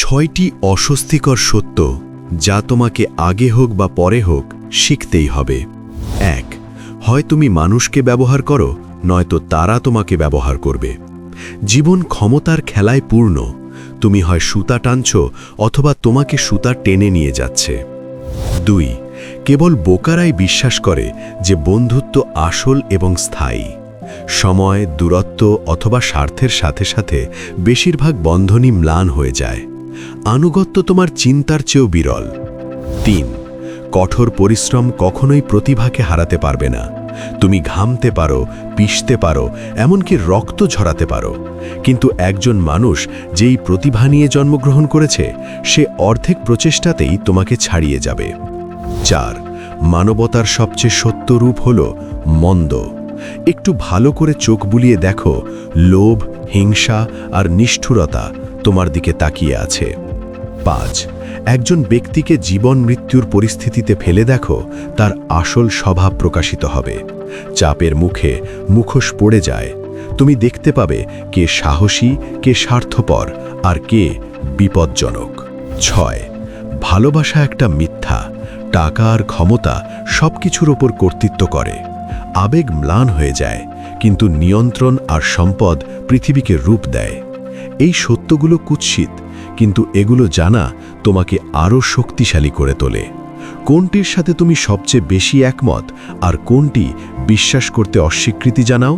6টি অস্বস্তিকর সত্য যা তোমাকে আগে হোক বা পরে হোক শিখতেই হবে। 1. হয় তুমি মানুষকে ব্যবহার করো, নয়তো তারা তোমাকে ব্যবহার করবে। জীবন ক্ষমতার খেলায় পূর্ণ। তুমি হয় সুতা টানছ অথবা তোমাকে সুতা টেনে নিয়ে যাচ্ছে। 2. কেবল বোকারাই বিশ্বাস করে যে বন্ধুত্ব আসল এবং স্থায়ী। সময়, দূরত্ব অথবা স্বার্থের সাথে সাথে বেশিরভাগ বন্ধনই ম্লান হয়ে যায়। আনুগত্য তোমার চিন্তার চেয়েও বিরল। 3. কঠোর পরিশ্রম কখনোই প্রতিভাকে হারাতে পারবে না। তুমি ঘামতে পারো, পিষতে পারো, এমনকি রক্ত ঝরাতে পারো, কিন্তু একজন মানুষ যেই প্রতিভা নিয়ে জন্মগ্রহণ করেছে সে অর্ধেক প্রচেষ্টাতেই তোমাকে ছাড়িয়ে যাবে। 4. মানবতার সবচেয়ে সত্য রূপ হল মন্দ। একটু ভালো করে চোখ বুলিয়ে দেখো, লোভ, হিংসা আর নিষ্ঠুরতা তোমার দিকে তাকিয়ে আছে। 5. একজন ব্যক্তিকে জীবন মৃত্যুর পরিস্থিতিতে ফেলে দেখো, তার আসল স্বভাব প্রকাশিত হবে। চাপের মুখে মুখোশ পড়ে যায়। তুমি দেখতে পাবে কে সাহসী, কে স্বার্থপর, আর কে বিপজ্জনক। 6. ভালোবাসা একটা মিথ্যা। টাকা আর ক্ষমতা সবকিছুর ওপর কর্তৃত্ব করে। আবেগ ম্লান হয়ে যায়, কিন্তু নিয়ন্ত্রণ আর সম্পদ পৃথিবীকে রূপ দেয়। এই সত্যগুলো কুৎসিত, কিন্তু এগুলো জানা তোমাকে আরও শক্তিশালী করে তোলে। কোনটির সাথে তুমি সবচেয়ে বেশি একমত আর কোনটি বিশ্বাস করতে অস্বীকৃতি জানাও?